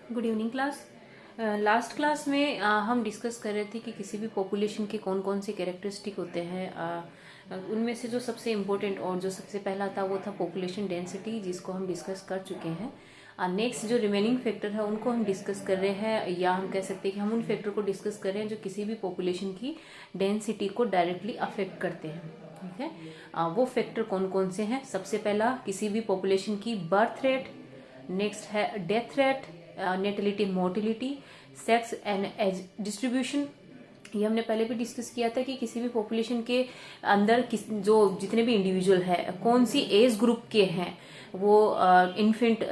Good evening class. Last class में हम discuss कर रहे थे कि किसी भी पॉपुलेशन के कौन कौन से कैरेक्टरिस्टिक होते हैं। उनमें से जो सबसे इम्पोर्टेंट और जो सबसे पहला था वो था पॉपुलेशन डेंसिटी, जिसको हम डिस्कस कर चुके हैं। नेक्स्ट जो रिमेनिंग फैक्टर है उनको हम डिस्कस कर रहे हैं, या हम कह सकते हैं कि हम उन फैक्टर को डिस्कस कर रहे हैं जो किसी भी पॉपुलेशन की डेंसिटी को डायरेक्टली अफेक्ट करते हैं। ठीक है, वो फैक्टर कौन कौन से हैं? सबसे पहला किसी भी पॉपुलेशन की बर्थ रेट, नेक्स्ट है death rate, natality mortality, sex and age distribution. ये हमने पहले भी डिस्कस किया था कि किसी भी पॉपुलेशन के अंदर जो जितने भी इंडिविजुअल है कौन सी एज ग्रुप के हैं, वो इन्फेंट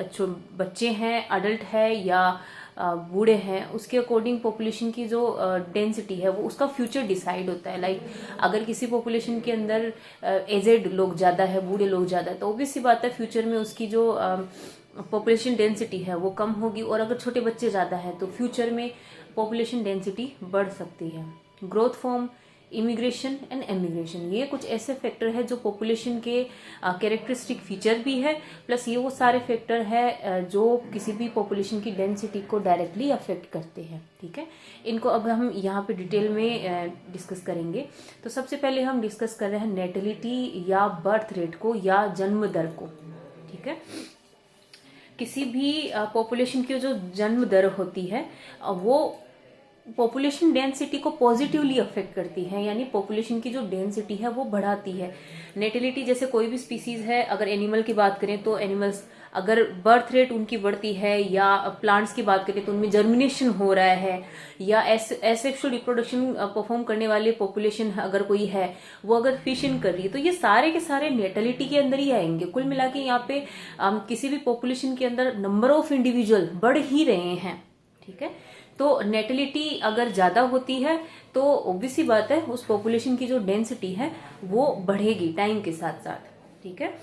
बच्चे हैं, अडल्ट है या बूढ़े हैं, उसके अकॉर्डिंग पॉपुलेशन की जो डेंसिटी है वो उसका फ्यूचर डिसाइड होता है। लाइक अगर किसी पॉपुलेशन के अंदर एजेड लोग ज़्यादा है, बूढ़े लोग ज़्यादा है, तो ऑब्वियस सी बात है फ्यूचर में उसकी जो पॉपुलेशन डेंसिटी है वो कम होगी। और अगर छोटे बच्चे ज़्यादा है तो फ्यूचर में पॉपुलेशन डेंसिटी बढ़ सकती है। Growth form, immigration and emigration, ये कुछ ऐसे फैक्टर है जो पॉपुलेशन के कैरेक्टरिस्टिक फीचर भी है, प्लस ये वो सारे फैक्टर है जो किसी भी पॉपुलेशन की डेंसिटी को डायरेक्टली अफेक्ट करते हैं। ठीक है, इनको अब हम यहाँ पे डिटेल में डिस्कस करेंगे। तो सबसे पहले हम डिस्कस कर रहे हैं नेटिलिटी या बर्थ रेट को या जन्म दर को। ठीक है, किसी भी पॉपुलेशन की जो जन्म दर होती है वो पॉपुलेशन डेंसिटी को पॉजिटिवली अफेक्ट करती है, यानी पॉपुलेशन की जो डेंसिटी है वो बढ़ाती है। नेटिलिटी जैसे कोई भी स्पीसीज है, अगर एनिमल की बात करें तो एनिमल्स अगर बर्थ रेट उनकी बढ़ती है, या प्लांट्स की बात करें तो उनमें जर्मिनेशन हो रहा है, या एसेक्सुअल रिप्रोडक्शन परफॉर्म करने वाले पॉपुलेशन अगर कोई है वो अगर फिशिंग कर रही है, तो ये सारे के सारे नेटिलिटी के अंदर ही आएंगे। कुल मिला के यहाँ पे किसी भी पॉपुलेशन के अंदर नंबर ऑफ इंडिविजुअल बढ़ ही रहे हैं। ठीक है, तो नेटिलिटी अगर ज्यादा होती है तो ऑब्वियस सी बात है उस पॉपुलेशन की जो डेंसिटी है वो बढ़ेगी टाइम के साथ साथ। ठीक है,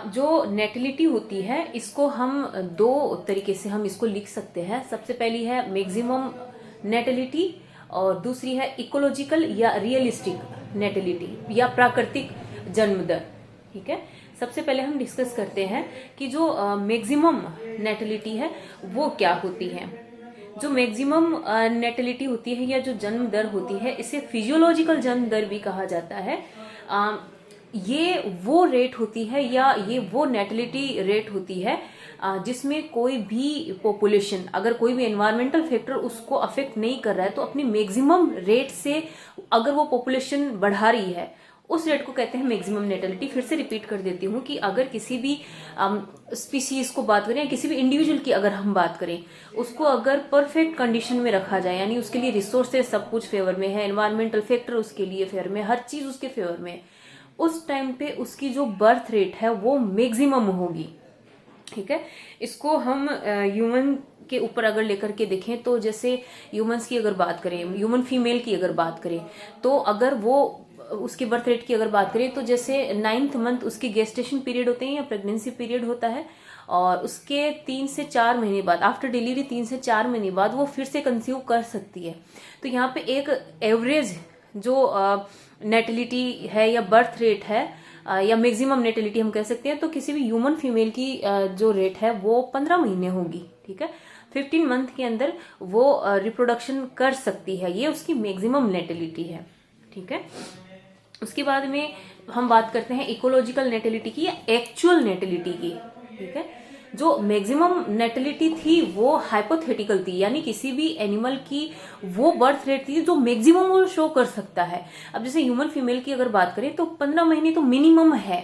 जो नेटिलिटी होती है इसको हम दो तरीके से हम इसको लिख सकते हैं। सबसे पहली है मैक्सिमम नेटिलिटी और दूसरी है इकोलॉजिकल या रियलिस्टिक नेटिलिटी या प्राकृतिक जन्म दर। ठीक है, सबसे पहले हम डिस्कस करते हैं कि जो मैक्सिमम नेटिलिटी है वो क्या होती है। जो मैक्सिमम नेटिलिटी होती है या जो जन्म दर होती है इसे फिजियोलॉजिकल जन्म दर भी कहा जाता है। ये वो रेट होती है या ये वो नेटिलिटी रेट होती है जिसमें कोई भी पॉपुलेशन, अगर कोई भी एनवायरमेंटल फैक्टर उसको अफेक्ट नहीं कर रहा है, तो अपनी मैक्सिमम रेट से अगर वो पॉपुलेशन बढ़ा रही है उस रेट को कहते हैं मैक्सिमम नेटिलिटी। फिर से रिपीट कर देती हूँ कि अगर किसी भी स्पीसीज को बात करें या किसी भी इंडिविजुअल की अगर हम बात करें, उसको अगर परफेक्ट कंडीशन में रखा जाए, यानी उसके लिए रिसोर्सेज सब कुछ फेवर में है, एनवायरमेंटल फैक्टर उसके लिए फेवर में, हर चीज उसके फेवर में, उस टाइम पे उसकी जो बर्थ रेट है वो मैक्सिमम होगी। ठीक है, इसको हम ह्यूमन के ऊपर अगर लेकर के देखें तो जैसे ह्यूमंस की अगर बात करें, ह्यूमन फीमेल की अगर बात करें, तो अगर वो उसकी बर्थ रेट की अगर बात करें तो जैसे 9th मंथ उसकी गेस्टेशन पीरियड होते हैं या प्रेगनेंसी पीरियड होता है, और उसके 3 से 4 महीने बाद, आफ्टर डिलीवरी 3 से 4 महीने बाद वो फिर से कंसीव कर सकती है। तो यहाँ पे एक एवरेज जो नेटिलिटी है या बर्थ रेट है या मैक्सिमम नेटिलिटी हम कह सकते हैं, तो किसी भी ह्यूमन फीमेल की जो रेट है वो 15 महीने होगी। ठीक है, 15 मंथ के अंदर वो रिप्रोडक्शन कर सकती है, ये उसकी मैक्सिमम नेटिलिटी है। ठीक है, उसके बाद में हम बात करते हैं इकोलॉजिकल नेटिलिटी की या एक्चुअल नेटिलिटी की। ठीक है, जो मैक्सिमम नेटिलिटी थी वो हाइपोथेटिकल थी, यानी किसी भी एनिमल की वो बर्थ रेट थी जो मैक्सिमम वो शो कर सकता है। अब जैसे ह्यूमन फीमेल की अगर बात करें तो 15 महीने तो मिनिमम है,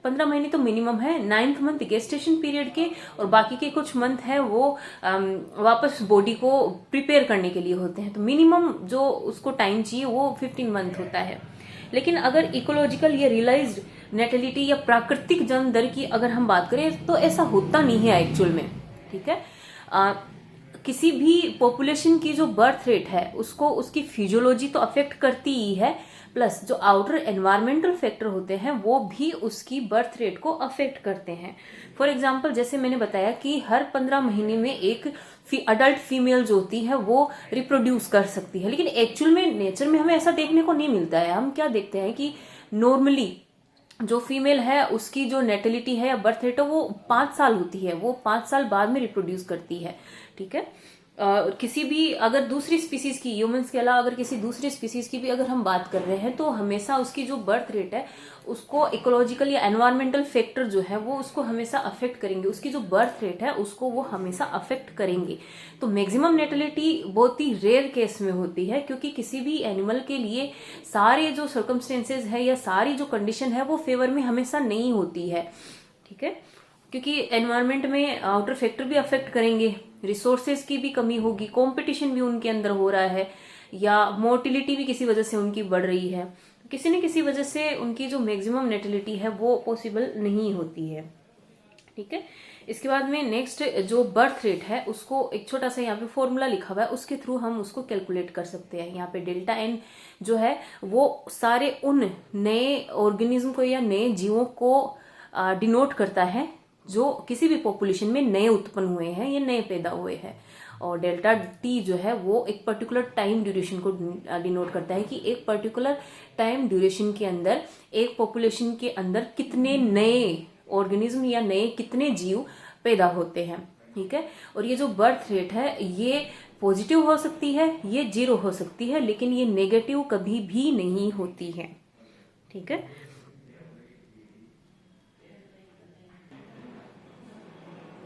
15 महीने तो मिनिमम है। 9th मंथ गेस्टेशन पीरियड के, और बाकी के कुछ मंथ है वो वापस बॉडी को प्रिपेयर करने के लिए होते हैं, तो मिनिमम जो उसको टाइम चाहिए वो 15 मंथ होता है। लेकिन अगर इकोलॉजिकल या रियलाइज्ड नेटिलिटी या प्राकृतिक जन्म दर की अगर हम बात करें तो ऐसा होता नहीं है एक्चुअल में। ठीक है, किसी भी पॉपुलेशन की जो बर्थ रेट है उसको उसकी फिजियोलॉजी तो अफेक्ट करती ही है, प्लस जो आउटर एनवायरमेंटल फैक्टर होते हैं वो भी उसकी बर्थ रेट को अफेक्ट करते हैं। फॉर एग्जाम्पल जैसे मैंने बताया कि हर 15 महीने में एक अडल्ट फीमेल जो होती है वो रिप्रोड्यूस कर सकती है, लेकिन एक्चुअल में नेचर में हमें ऐसा देखने को नहीं मिलता है। हम क्या देखते हैं कि नॉर्मली जो फीमेल है उसकी जो नेटिलिटी है या बर्थ रेट है वो 5 साल होती है, वो 5 साल बाद में रिप्रोड्यूस करती है। ठीक है। किसी भी अगर दूसरी स्पीसीज की, ह्यूमंस के अलावा अगर किसी दूसरी स्पीसीज की भी अगर हम बात कर रहे हैं तो हमेशा उसकी जो बर्थ रेट है उसको इकोलॉजिकल या एनवायरमेंटल फैक्टर जो है वो उसको हमेशा अफेक्ट करेंगे, उसकी जो बर्थ रेट है उसको वो हमेशा अफेक्ट करेंगे। तो मैक्सिमम नेटिलिटी बहुत ही रेयर केस में होती है, क्योंकि किसी भी एनिमल के लिए सारे जो सर्कमस्टेंसेज है या सारी जो कंडीशन है वो फेवर में हमेशा नहीं होती है। ठीक है, क्योंकि एनवायरनमेंट में आउटर फैक्टर भी अफेक्ट करेंगे, रिसोर्सेज की भी कमी होगी, कंपटीशन भी उनके अंदर हो रहा है, या मोर्टिलिटी भी किसी वजह से उनकी बढ़ रही है, किसी न किसी वजह से उनकी जो मैक्सिमम नेटिलिटी है वो पॉसिबल नहीं होती है। ठीक है। इसके बाद में नेक्स्ट जो बर्थ रेट है उसको एक छोटा सा यहाँ पे फॉर्मूला लिखा हुआ है, उसके थ्रू हम उसको कैलकुलेट कर सकते हैं। यहाँ पे डेल्टा एन जो है वो सारे उन नए ऑर्गेनिज्म को या नए जीवों को डिनोट करता है जो किसी भी पॉपुलेशन में नए उत्पन्न हुए हैं या नए पैदा हुए हैं। और डेल्टा टी जो है वो एक पर्टिकुलर टाइम ड्यूरेशन को डिनोट करता है कि एक पर्टिकुलर टाइम ड्यूरेशन के अंदर एक पॉपुलेशन के अंदर कितने नए ऑर्गेनिज्म या नए कितने जीव पैदा होते हैं। ठीक है। और ये जो बर्थ रेट है ये पॉजिटिव हो सकती है, ये 0 हो सकती है, लेकिन ये नेगेटिव कभी भी नहीं होती है। ठीक है।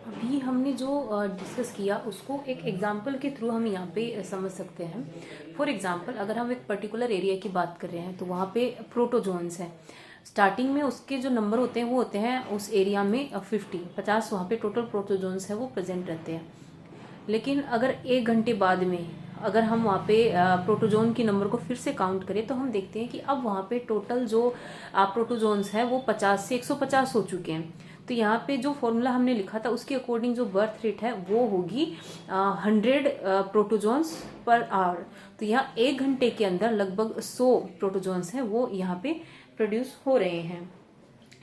अभी हमने जो डिस्कस किया उसको एक एग्जाम्पल के थ्रू हम यहाँ पे समझ सकते हैं। फॉर एग्जाम्पल अगर हम एक पर्टिकुलर एरिया की बात कर रहे हैं तो वहाँ पे प्रोटोजोन्स हैं, स्टार्टिंग में उसके जो नंबर होते हैं वो होते हैं उस एरिया में 50 वहाँ पे टोटल प्रोटोजोन्स है वो प्रेजेंट रहते हैं। लेकिन अगर 1 घंटे बाद में अगर हम वहाँ पे प्रोटोजोन की नंबर को फिर से काउंट करें तो हम देखते हैं कि अब वहाँ पे टोटल जो प्रोटोजोन्स है वो 50 से 150 हो चुके हैं। तो यहाँ पे जो फॉर्मूला हमने लिखा था उसके अकॉर्डिंग जो बर्थ रेट है वो होगी 100 प्रोटोजोन्स पर आवर। तो यहाँ 1 घंटे के अंदर लगभग 100 प्रोटोजोन्स हैं वो यहाँ पे प्रोड्यूस हो रहे हैं।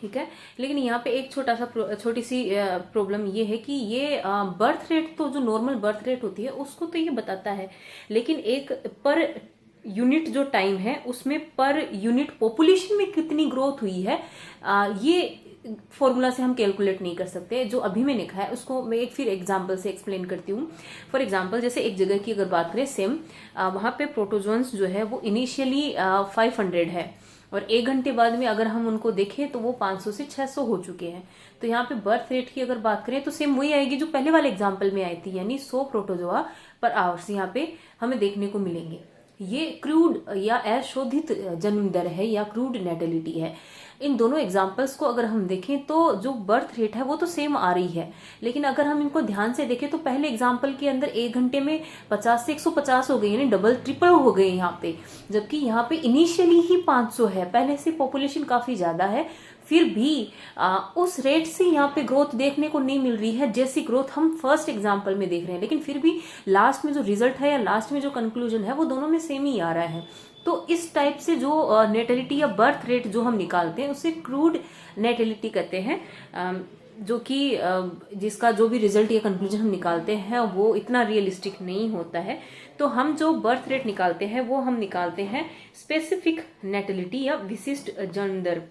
ठीक है। लेकिन यहाँ पे एक छोटी सी प्रॉब्लम ये है कि ये बर्थ रेट तो जो नॉर्मल बर्थ रेट होती है उसको तो ये बताता है, लेकिन एक पर यूनिट जो टाइम है उसमें पर यूनिट पॉपुलेशन में कितनी ग्रोथ हुई है ये फॉर्मूला से हम कैलकुलेट नहीं कर सकते। जो अभी मैं लिखा है उसको मैं एक फिर एग्जांपल से एक्सप्लेन करती हूँ। फॉर एग्जांपल जैसे एक जगह की अगर बात करें सेम, वहां पे प्रोटोजोन्स जो है वो इनिशियली 500 है और 1 घंटे बाद में अगर हम उनको देखें तो वो 500 से 600 हो चुके हैं। तो यहाँ पे बर्थ रेट की अगर बात करें तो सेम वही आएगी जो पहले वाले एग्जाम्पल में आई थी, यानी 100 प्रोटोजोआ पर आवर्स यहाँ पे हमें देखने को मिलेंगे। ये क्रूड या अशोधित जन्म दर है या क्रूड नेटिलिटी है। इन दोनों एग्जाम्पल्स को अगर हम देखें तो जो बर्थ रेट है वो तो सेम आ रही है, लेकिन अगर हम इनको ध्यान से देखें तो पहले एग्जाम्पल के अंदर 1 घंटे में 50 से 150 हो गई, यानी डबल ट्रिपल हो गए यहाँ पे, जबकि यहाँ पे इनिशियली ही 500 है, पहले से पॉपुलेशन काफी ज्यादा है, फिर भी उस रेट से यहाँ पे ग्रोथ देखने को नहीं मिल रही है जैसी ग्रोथ हम फर्स्ट एग्जाम्पल में देख रहे हैं। लेकिन फिर भी लास्ट में जो रिजल्ट है या लास्ट में जो कंक्लूजन है वो दोनों में सेम ही आ रहा है। तो इस टाइप से जो नेटिलिटी या बर्थ रेट जो हम निकालते हैं उसे क्रूड नेटिलिटी कहते हैं, जो कि जिसका जो भी रिजल्ट या कंक्लूजन हम निकालते हैं वो इतना रियलिस्टिक नहीं होता है। तो हम जो बर्थ रेट निकालते हैं वो हम निकालते हैं स्पेसिफिक नेटिलिटी या विशिष्ट जन्म दर।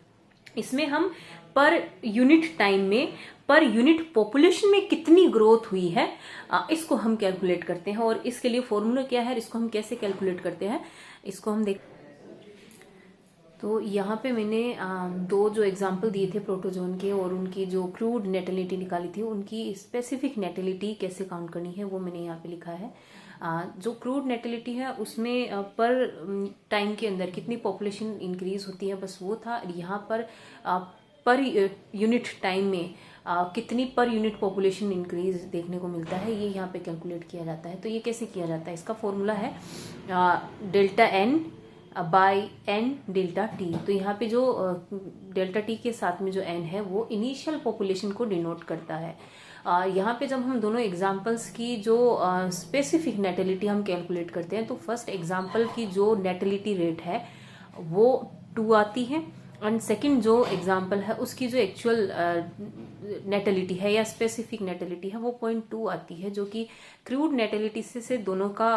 इसमें हम पर यूनिट टाइम में पर यूनिट पॉपुलेशन में कितनी ग्रोथ हुई है इसको हम कैलकुलेट करते हैं। और इसके लिए फॉर्मूला क्या है, इसको हम कैसे कैलकुलेट करते हैं इसको हम देख। तो यहाँ पे मैंने 2 जो एग्जाम्पल दिए थे प्रोटोजोन के और उनकी जो क्रूड नेटिलिटी निकाली थी, उनकी स्पेसिफिक नेटिलिटी कैसे काउंट करनी है वो मैंने यहाँ पे लिखा है। जो क्रूड नेटिलिटी है उसमें पर टाइम के अंदर कितनी पॉपुलेशन इंक्रीज होती है बस वो था। यहाँ पर यूनिट टाइम में कितनी पर यूनिट पॉपुलेशन इंक्रीज देखने को मिलता है ये यहाँ पे कैलकुलेट किया जाता है। तो ये कैसे किया जाता है, इसका फॉर्मूला है delta N by N delta T. तो यहाँ पे जो डेल्टा टी के साथ में जो एन है वो इनिशियल पॉपुलेशन को डिनोट करता है। यहाँ पे जब हम दोनों एग्जाम्पल्स की जो स्पेसिफिक नेटिलिटी हम कैलकुलेट करते हैं तो फर्स्ट एग्जाम्पल की जो नेटिलिटी रेट है वो 2 आती है एंड सेकंड जो एग्जाम्पल है उसकी जो एक्चुअल नेटिलिटी है या स्पेसिफिक नेटिलिटी है वो 0.2 आती है, जो कि क्रूड नेटिलिटी से दोनों का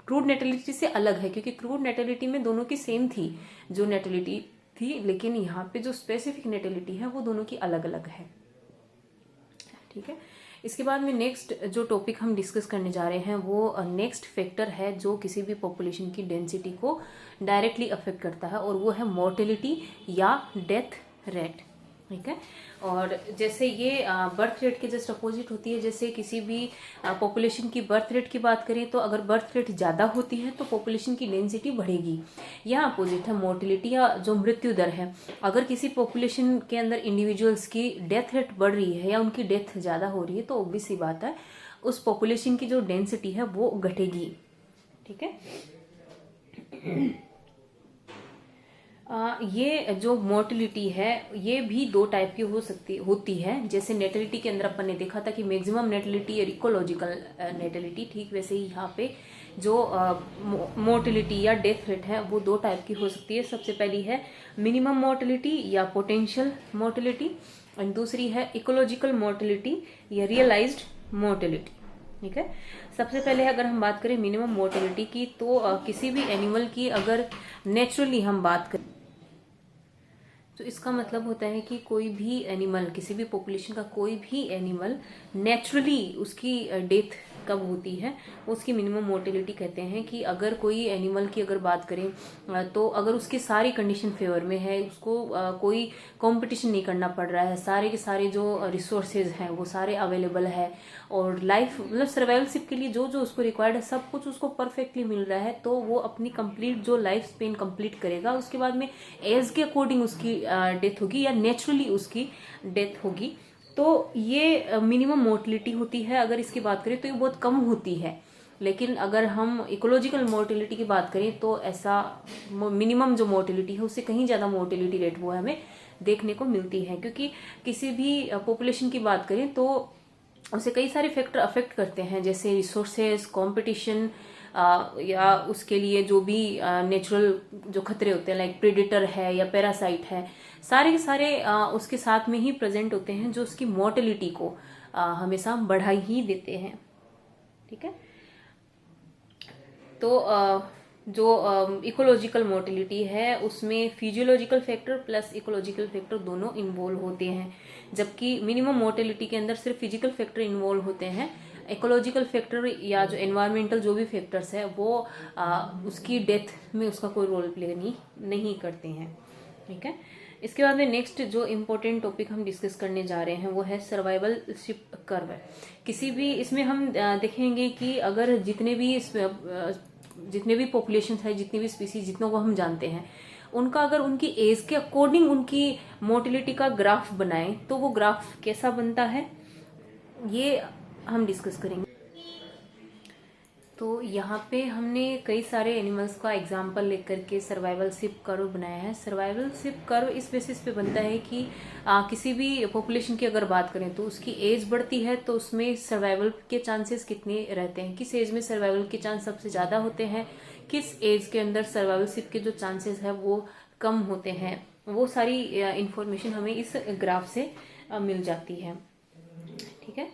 क्रूड नेटिलिटी से अलग है, क्योंकि क्रूड नेटिलिटी में दोनों की सेम थी जो नेटिलिटी थी, लेकिन यहाँ पे जो स्पेसिफिक नेटिलिटी है वो दोनों की अलग अलग है। ठीक है, इसके बाद में नेक्स्ट जो टॉपिक हम डिस्कस करने जा रहे हैं वो नेक्स्ट फैक्टर है जो किसी भी पॉपुलेशन की डेंसिटी को डायरेक्टली अफेक्ट करता है, और वो है मोर्टेलिटी या डेथ रेट। ठीक है, और जैसे ये बर्थ रेट के जस्ट अपोजिट होती है। जैसे किसी भी पॉपुलेशन की बर्थ रेट की बात करें तो अगर बर्थ रेट ज़्यादा होती है तो पॉपुलेशन की डेंसिटी बढ़ेगी। यहाँ अपोजिट है मोर्टेलिटी या जो मृत्यु दर है। अगर किसी पॉपुलेशन के अंदर इंडिविजुअल्स की डेथ रेट बढ़ रही है या उनकी डेथ ज़्यादा हो रही है तो ऑब्वियस सी बात है उस पॉपुलेशन की जो डेंसिटी है वो घटेगी। ठीक है, ये जो मोर्टिलिटी है ये भी दो टाइप की होती है। जैसे नेटिलिटी के अंदर अपन ने देखा था कि मैक्सिमम नेटिलिटी और इकोलॉजिकल नेटिलिटी, ठीक वैसे ही यहाँ पे जो मोर्टिलिटी या डेथ रेट है वो दो टाइप की हो सकती है। सबसे पहली है मिनिमम मोर्टिलिटी या पोटेंशियल मोर्टिलिटी, और दूसरी है इकोलॉजिकल मोर्टिलिटी या रियलाइज्ड मोर्टिलिटी। ठीक है, सबसे पहले अगर हम बात करें मिनिमम मोर्टिलिटी की तो किसी भी एनिमल की अगर नेचुरली हम बात करें तो इसका मतलब होता है कि कोई भी एनिमल, किसी भी पॉपुलेशन का कोई भी एनिमल नेचुरली उसकी डेथ कब होती है उसकी मिनिमम मोर्टेलिटी कहते हैं। कि अगर कोई एनिमल की अगर बात करें तो अगर उसकी सारी कंडीशन फेवर में है, उसको कोई कंपटीशन नहीं करना पड़ रहा है, सारे के सारे जो रिसोर्सेज हैं वो सारे अवेलेबल है, और लाइफ मतलब सर्वाइवलशिप के लिए जो जो उसको रिक्वायर्ड है सब कुछ उसको परफेक्टली मिल रहा है, तो वो अपनी कंप्लीट जो लाइफ स्पेन कंप्लीट करेगा। उसके बाद में एज के अकॉर्डिंग उसकी डेथ होगी या नेचुरली उसकी डेथ होगी। तो ये मिनिमम मोर्टिलिटी होती है। अगर इसकी बात करें तो ये बहुत कम होती है, लेकिन अगर हम इकोलॉजिकल मोर्टिलिटी की बात करें तो ऐसा मिनिमम जो मोर्टिलिटी है उससे कहीं ज़्यादा मोर्टिलिटी रेट वो हमें देखने को मिलती है। क्योंकि किसी भी पॉपुलेशन की बात करें तो उसे कई सारे फैक्टर अफेक्ट करते हैं, जैसे रिसोर्सेज, कंपटीशन, या उसके लिए जो भी नेचुरल जो खतरे होते हैं लाइक प्रेडेटर है या पैरासाइट है, सारे के सारे उसके साथ में ही प्रेजेंट होते हैं जो उसकी मोर्टेलिटी को हमेशा बढ़ा ही देते हैं। ठीक है, तो जो इकोलॉजिकल मोर्टिलिटी है उसमें physiological factor plus ecological factor दोनों इन्वॉल्व होते हैं, जबकि मिनिमम मोर्टिलिटी के अंदर सिर्फ फिजिकल फैक्टर इन्वॉल्व होते हैं। इकोलॉजिकल फैक्टर या जो एनवायरमेंटल जो भी फैक्टर्स है वो उसकी डेथ में उसका कोई रोल प्ले नहीं करते हैं। ठीक है, इसके बाद में नेक्स्ट जो इम्पोर्टेंट टॉपिक हम डिस्कस करने जा रहे हैं वो है सर्वाइवलशिप कर्व। किसी भी इसमें हम देखेंगे कि अगर जितने भी पॉपुलेशन है, जितनी भी स्पीसीज, जितनों को हम जानते हैं, उनका अगर उनकी एज के अकॉर्डिंग उनकी मोर्टिलिटी का ग्राफ बनाएं तो वो ग्राफ कैसा बनता है ये हम डिस्कस करेंगे। तो यहाँ पे हमने कई सारे एनिमल्स का एग्जाम्पल लेकर के सर्वाइवलशिप कर्व बनाया है। सर्वाइवलशिप कर्व इस बेसिस पे बनता है कि किसी भी पॉपुलेशन की अगर बात करें तो उसकी एज बढ़ती है तो उसमें सर्वाइवल के चांसेस कितने रहते हैं, किस एज में सर्वाइवल के चांस सबसे ज़्यादा होते हैं, किस एज के अंदर सर्वाइवलशिप के जो चांसेस है वो कम होते हैं, वो सारी इंफॉर्मेशन हमें इस ग्राफ से मिल जाती है। ठीक है,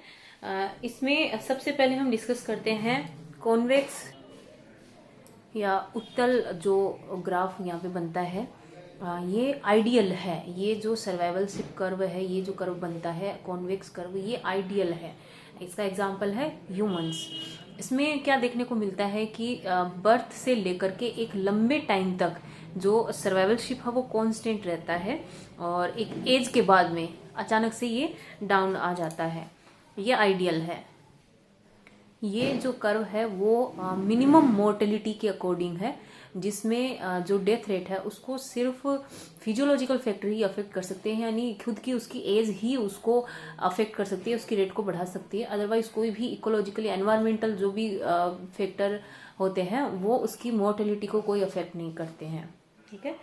इसमें सबसे पहले हम डिस्कस करते हैं कॉन्वेक्स या उत्तल जो ग्राफ यहाँ पे बनता है, ये आइडियल है। ये जो सर्वाइवलशिप कर्व है, ये जो कर्व बनता है कॉन्वेक्स कर्व, ये आइडियल है। इसका एग्जांपल है ह्यूमंस। इसमें क्या देखने को मिलता है कि बर्थ से लेकर के एक लंबे टाइम तक जो सर्वाइवलशिप है वो कांस्टेंट रहता है, और एक एज के बाद में अचानक से ये डाउन आ जाता है। ये आइडियल है। ये जो कर्व है वो मिनिमम मोर्टेलिटी के अकॉर्डिंग है, जिसमें जो डेथ रेट है उसको सिर्फ फिजियोलॉजिकल फैक्टर ही अफेक्ट कर सकते हैं, यानी खुद की उसकी एज ही उसको अफेक्ट कर सकती है, उसकी रेट को बढ़ा सकती है। अदरवाइज कोई भी इकोलॉजिकल या एनवायरमेंटल जो भी फैक्टर होते हैं वो उसकी मोर्टेलिटी को कोई अफेक्ट नहीं करते हैं। ठीक है,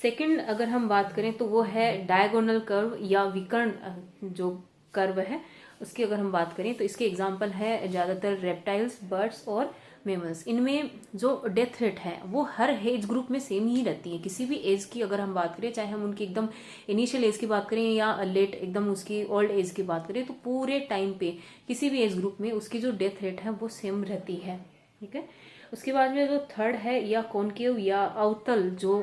सेकंड अगर हम बात करें तो वो है डायगोनल कर्व या विकर्ण जो कर्व है उसकी अगर हम बात करें तो इसके एग्जाम्पल है ज़्यादातर रेप्टाइल्स, बर्ड्स और मेमल्स। इनमें जो डेथ रेट है वो हर एज ग्रुप में सेम ही रहती है। किसी भी एज की अगर हम बात करें, चाहे हम उनकी एकदम इनिशियल एज की बात करें या लेट एकदम उसकी ओल्ड एज की बात करें, तो पूरे टाइम पे किसी भी एज ग्रुप में उसकी जो डेथ रेट है वो सेम रहती है। ठीक है, उसके बाद में जो थर्ड है या कॉनकेव या अवतल जो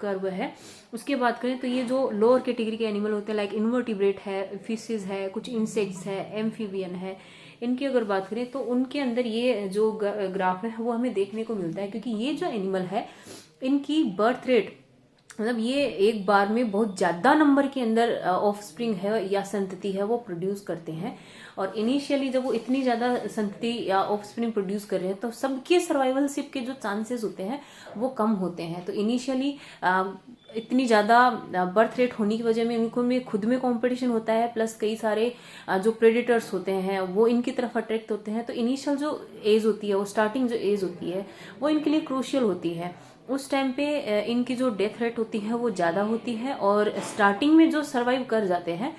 कर्व है, उसकी बात करें तो ये जो लोअर कैटेगरी के एनिमल होते हैं लाइक इन्वर्टिब्रेट है, फिशेज है, कुछ इंसेक्ट्स है, एम्फीबियन है, इनकी अगर बात करें तो उनके अंदर ये जो ग्राफ है वो हमें देखने को मिलता है, क्योंकि ये जो एनिमल है इनकी बर्थ रेट, मतलब ये एक बार में बहुत ज्यादा नंबर के अंदर ऑफस्प्रिंग है या संतति है वो प्रोड्यूस करते हैं। और इनिशियली जब वो इतनी ज्यादा संतति या ऑफस्प्रिंग प्रोड्यूस कर रहे हैं तो सबके सर्वाइवलशिप के जो चांसेस होते हैं वो कम होते हैं। तो इनिशियली इतनी ज्यादा बर्थ रेट होने की वजह में इनको में खुद में कंपटीशन होता है, प्लस कई सारे जो प्रेडिटर्स होते हैं वो इनकी तरफ अट्रैक्ट होते हैं। तो इनिशियल जो एज होती है, वो स्टार्टिंग जो एज होती है वो इनके लिए क्रूशियल होती है। उस टाइम पे इनकी जो डेथ रेट होती है वो ज्यादा होती है, और स्टार्टिंग में जो सर्वाइव कर जाते हैं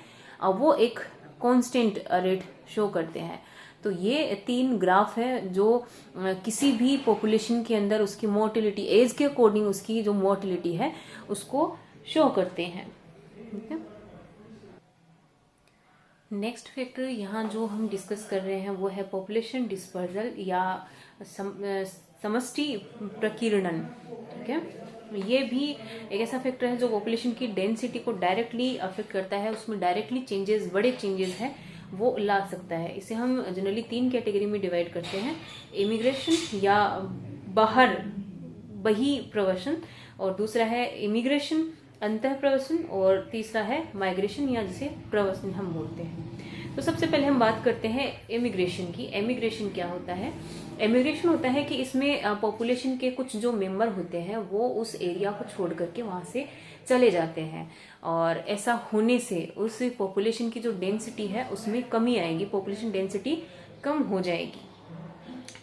वो एक कांस्टेंट रेट शो करते हैं। तो ये 3 ग्राफ है जो किसी भी पॉपुलेशन के अंदर उसकी मोर्टेलिटी एज के अकॉर्डिंग उसकी जो मोर्टेलिटी है उसको शो करते हैं। ठीक है, नेक्स्ट फैक्टर यहाँ जो हम डिस्कस कर रहे हैं वो है पॉपुलेशन डिस्पर्जल या समष्टि प्रकीर्णन। ठीक है, ये भी एक ऐसा फैक्टर है जो पॉपुलेशन की डेंसिटी को डायरेक्टली अफेक्ट करता है, उसमें डायरेक्टली चेंजेस, बड़े चेंजेस हैं वो ला सकता है। इसे हम जनरली 3 कैटेगरी में डिवाइड करते हैं, इमिग्रेशन या बाहर बहिर्प्रवासन, और दूसरा है इमिग्रेशन अंतः प्रवासन, और तीसरा है माइग्रेशन या जिसे प्रवासन हम बोलते हैं। तो सबसे पहले हम बात करते हैं इमिग्रेशन की। इमिग्रेशन क्या होता है? इमिग्रेशन होता है कि इसमें पॉपुलेशन के कुछ जो मेंबर होते हैं वो उस एरिया को छोड़ करके वहां से चले जाते हैं, और ऐसा होने से उस पॉपुलेशन की जो डेंसिटी है उसमें कमी आएगी, पॉपुलेशन डेंसिटी कम हो जाएगी।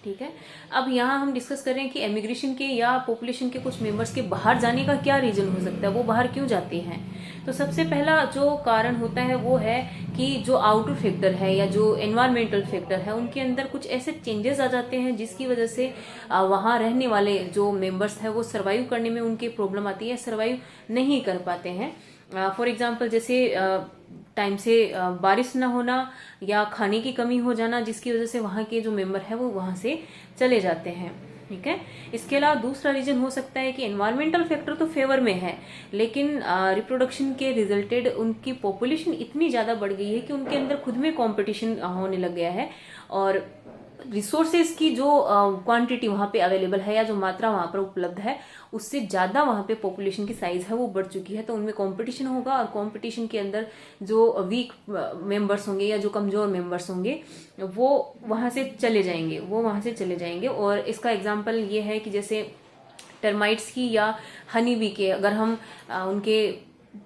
ठीक है, अब यहाँ हम डिस्कस कर रहे हैं कि एमिग्रेशन के या पॉपुलेशन के कुछ मेंबर्स के बाहर जाने का क्या रीजन हो सकता है, वो बाहर क्यों जाते हैं। तो सबसे पहला जो कारण होता है वो है कि जो आउटर फैक्टर है या जो एनवायरमेंटल फैक्टर है उनके अंदर कुछ ऐसे चेंजेस आ जाते हैं जिसकी वजह से वहां रहने वाले जो मेंबर्स है वो सर्वाइव करने में उनकी प्रॉब्लम आती है, सर्वाइव नहीं कर पाते हैं। फॉर एग्जाम्पल जैसे टाइम से बारिश ना होना या खाने की कमी हो जाना, जिसकी वजह से वहां के जो मेंबर है वो वहां से चले जाते हैं। ठीक है, इसके अलावा दूसरा रीजन हो सकता है कि एनवायरमेंटल फैक्टर तो फेवर में है, लेकिन रिप्रोडक्शन के रिजल्टेड उनकी पॉपुलेशन इतनी ज्यादा बढ़ गई है कि उनके अंदर खुद में कंपटीशन होने लग गया है, और रिसोर्सेज की जो क्वांटिटी वहां पे अवेलेबल है या जो मात्रा वहां पर उपलब्ध है उससे ज्यादा वहां पे पॉपुलेशन की साइज है वो बढ़ चुकी है। तो उनमें कंपटीशन होगा, और कंपटीशन के अंदर जो वीक मेंबर्स होंगे या जो कमजोर मेंबर्स होंगे वो वहां से चले जाएंगे। और इसका एग्जाम्पल ये है कि जैसे टर्माइट्स की या हनी बी के, अगर हम उनके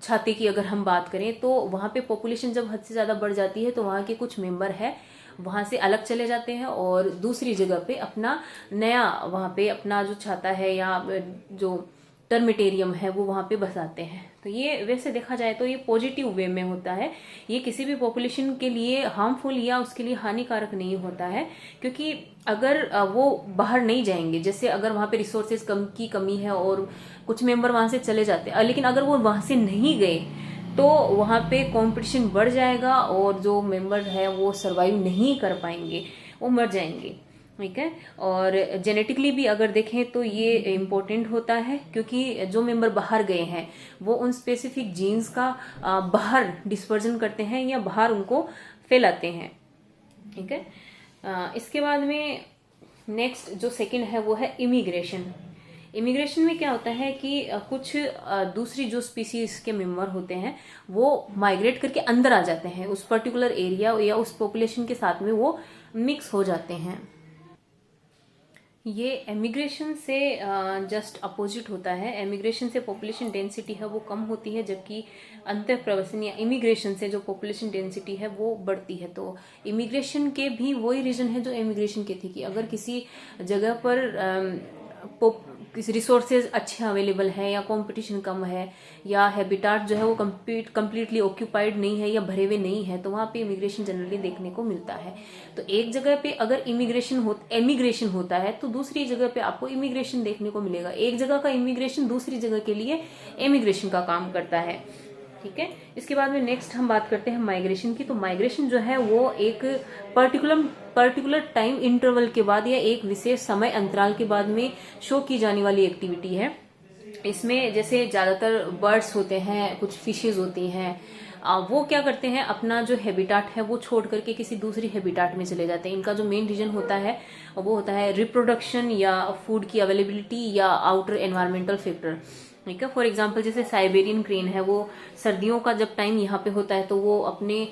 छाते की अगर हम बात करें तो वहां पे पॉपुलेशन जब हद से ज्यादा बढ़ जाती है तो वहां के कुछ मेंबर है वहां से अलग चले जाते हैं और दूसरी जगह पे अपना नया वहां पे अपना जो छाता है या जो टर्मिटेरियम है वो वहां पे बसाते हैं। तो ये वैसे देखा जाए तो ये पॉजिटिव वे में होता है, ये किसी भी पॉपुलेशन के लिए हार्मफुल या उसके लिए हानिकारक नहीं होता है, क्योंकि अगर वो बाहर नहीं जाएंगे, जैसे अगर वहां पे रिसोर्सेज की कमी है और कुछ मेंबर वहां से चले जाते हैं, लेकिन अगर वो वहां से नहीं गए तो वहां पे कंपटीशन बढ़ जाएगा और जो मेंबर है वो सरवाइव नहीं कर पाएंगे, वो मर जाएंगे। ठीक है, और जेनेटिकली भी अगर देखें तो ये इम्पोर्टेंट होता है, क्योंकि जो मेंबर बाहर गए हैं वो उन स्पेसिफिक जीन्स का बाहर डिस्पर्जन करते हैं या बाहर उनको फैलाते हैं। ठीक है, इसके बाद में नेक्स्ट जो सेकंड है वो है इमिग्रेशन। इमिग्रेशन में क्या होता है कि कुछ दूसरी जो स्पीसीज के मेंबर होते हैं वो माइग्रेट करके अंदर आ जाते हैं, उस पर्टिकुलर एरिया या उस पॉपुलेशन के साथ में वो मिक्स हो जाते हैं। ये एमिग्रेशन से जस्ट अपोजिट होता है। एमिग्रेशन से पॉपुलेशन डेंसिटी है वो कम होती है, जबकि अंतःप्रवासन या इमिग्रेशन से जो पॉपुलेशन डेंसिटी है वो बढ़ती है। तो इमिग्रेशन के भी वही रीजन है जो एमिग्रेशन के थे, कि अगर किसी जगह पर किसी रिसोर्सेज अच्छे अवेलेबल है या कंपटीशन कम है या हैबिटाट जो है वो कंप्लीटली ऑक्यूपाइड नहीं है या भरे हुए नहीं है, तो वहां पे इमिग्रेशन जनरली देखने को मिलता है। तो एक जगह पे अगर एमिग्रेशन होता है तो दूसरी जगह पे आपको इमिग्रेशन देखने को मिलेगा। एक जगह का इमिग्रेशन दूसरी जगह के लिए एमिग्रेशन का काम करता है। ठीक है। इसके बाद में नेक्स्ट हम बात करते हैं माइग्रेशन की। तो माइग्रेशन जो है वो एक पर्टिकुलर टाइम इंटरवल के बाद या एक विशेष समय अंतराल के बाद में शो की जाने वाली एक्टिविटी है। इसमें जैसे ज्यादातर बर्ड्स होते हैं, कुछ फिशेज होती हैं, वो क्या करते हैं, अपना जो हैबिटाट है वो छोड़ करके किसी दूसरी हैबिटाट में चले जाते हैं। इनका जो मेन रीजन होता है वो होता है रिप्रोडक्शन या फूड की अवेलेबिलिटी या आउटर एनवायरमेंटल फैक्टर। ठीक है। फॉर एग्जाम्पल जैसे साइबेरियन क्रेन है, वो सर्दियों का जब टाइम यहाँ पे होता है तो वो अपने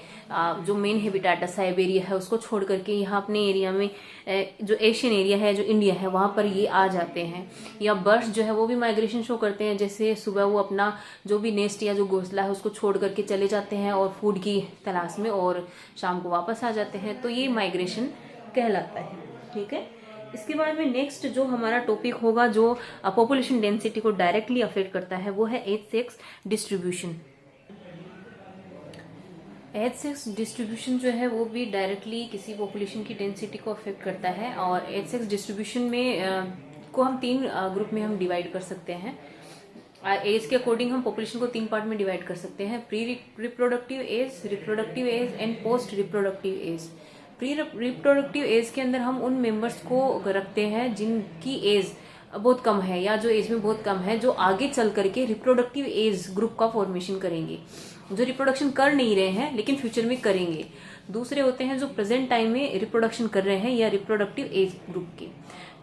जो मेन हैबिटाट है साइबेरिया है उसको छोड़ करके यहाँ अपने एरिया में जो एशियन एरिया है, जो इंडिया है, वहां पर ये आ जाते हैं। या बर्ड्स जो है वो भी माइग्रेशन शो करते हैं, जैसे सुबह वो अपना जो भी नेस्ट या जो घोंसला है उसको छोड़ करके चले जाते हैं और फूड की तलाश में, और शाम को वापस आ जाते हैं। तो ये माइग्रेशन कहलाता है। ठीक है। इसके बाद में नेक्स्ट जो हमारा टॉपिक होगा जो पॉपुलेशन डेंसिटी को डायरेक्टली अफेक्ट करता है वो है age sex distribution. Age sex distribution जो है वो भी डायरेक्टली किसी पॉपुलेशन की डेंसिटी को अफेक्ट करता है। और एज सेक्स डिस्ट्रीब्यूशन में को हम 3 ग्रुप में हम डिवाइड कर सकते हैं। एज के अकॉर्डिंग हम पॉपुलेशन को 3 पार्ट में डिवाइड कर सकते हैं, pre reproductive age and post reproductive age. Pre reproductive age के अंदर हम उन मेंबर्स को रखते हैं जिनकी एज बहुत कम है या जो एज में बहुत कम है, जो आगे चल करके रिप्रोडक्टिव एज ग्रुप का फॉर्मेशन करेंगे, जो रिप्रोडक्शन कर नहीं रहे हैं लेकिन फ्यूचर में करेंगे। दूसरे होते हैं जो प्रेजेंट टाइम में रिप्रोडक्शन कर रहे हैं या रिप्रोडक्टिव एज ग्रुप के।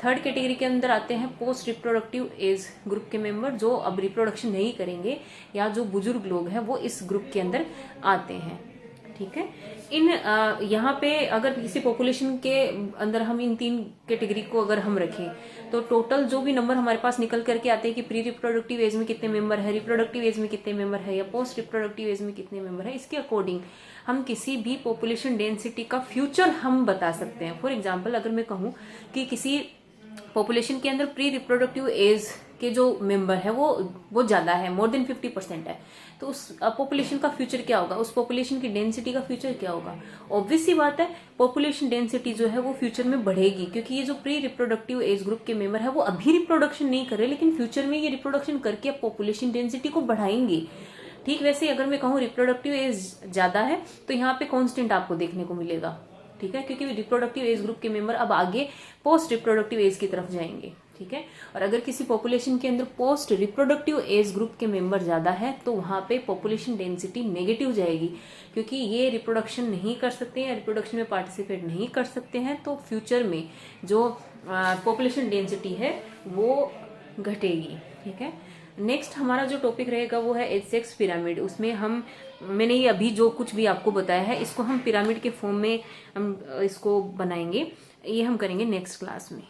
थर्ड कैटेगरी के अंदर आते हैं पोस्ट रिप्रोडक्टिव एज ग्रुप के मेंबर, जो अब रिप्रोडक्शन नहीं करेंगे या जो बुजुर्ग लोग हैं वो इस ग्रुप के अंदर आते हैं। ठीक है। इन यहाँ पे अगर किसी पॉपुलेशन के अंदर हम इन 3 कैटेगरी को अगर हम रखें तो टोटल जो भी नंबर हमारे पास निकल करके आते हैं कि प्री रिप्रोडक्टिव एज में कितने मेंबर है, रिप्रोडक्टिव एज में कितने मेंबर है या पोस्ट रिप्रोडक्टिव एज में कितने मेंबर है, इसके अकॉर्डिंग हम किसी भी पॉपुलेशन डेंसिटी का फ्यूचर हम बता सकते हैं। फॉर एग्जाम्पल अगर मैं कहूँ कि किसी पॉपुलेशन के अंदर प्री रिप्रोडक्टिव एज के जो मेंबर है वो ज्यादा है, मोर देन 50% है, तो उस पॉपुलेशन का फ्यूचर क्या होगा, उस पॉपुलेशन की डेंसिटी का फ्यूचर क्या होगा। ऑब्वियस सी बात है, पॉपुलेशन डेंसिटी जो है वो फ्यूचर में बढ़ेगी, क्योंकि ये जो प्री रिप्रोडक्टिव एज ग्रुप के मेंबर है वो अभी रिप्रोडक्शन नहीं कर रहे, लेकिन फ्यूचर में ये रिप्रोडक्शन करके पॉपुलेशन डेंसिटी को बढ़ाएंगे। ठीक वैसे अगर मैं कहूँ रिप्रोडक्टिव एज ज्यादा है तो यहाँ पे कॉन्स्टेंट आपको देखने को मिलेगा। ठीक है। क्योंकि रिप्रोडक्टिव एज ग्रुप के मेंबर अब आगे पोस्ट रिप्रोडक्टिव एज की तरफ जाएंगे। ठीक है। और अगर किसी पॉपुलेशन के अंदर पोस्ट रिप्रोडक्टिव एज ग्रुप के मेंबर ज्यादा है तो वहां पे पॉपुलेशन डेंसिटी नेगेटिव जाएगी, क्योंकि ये रिप्रोडक्शन नहीं कर सकते हैं, रिप्रोडक्शन में पार्टिसिपेट नहीं कर सकते हैं, तो फ्यूचर में जो पॉपुलेशन डेंसिटी है वो घटेगी। ठीक है। नेक्स्ट हमारा जो टॉपिक रहेगा वो है एज सेक्स पिरामिड। उसमें मैंने ये अभी जो कुछ भी आपको बताया है इसको हम पिरामिड के फॉर्म में हम इसको बनाएंगे, ये हम करेंगे नेक्स्ट क्लास में।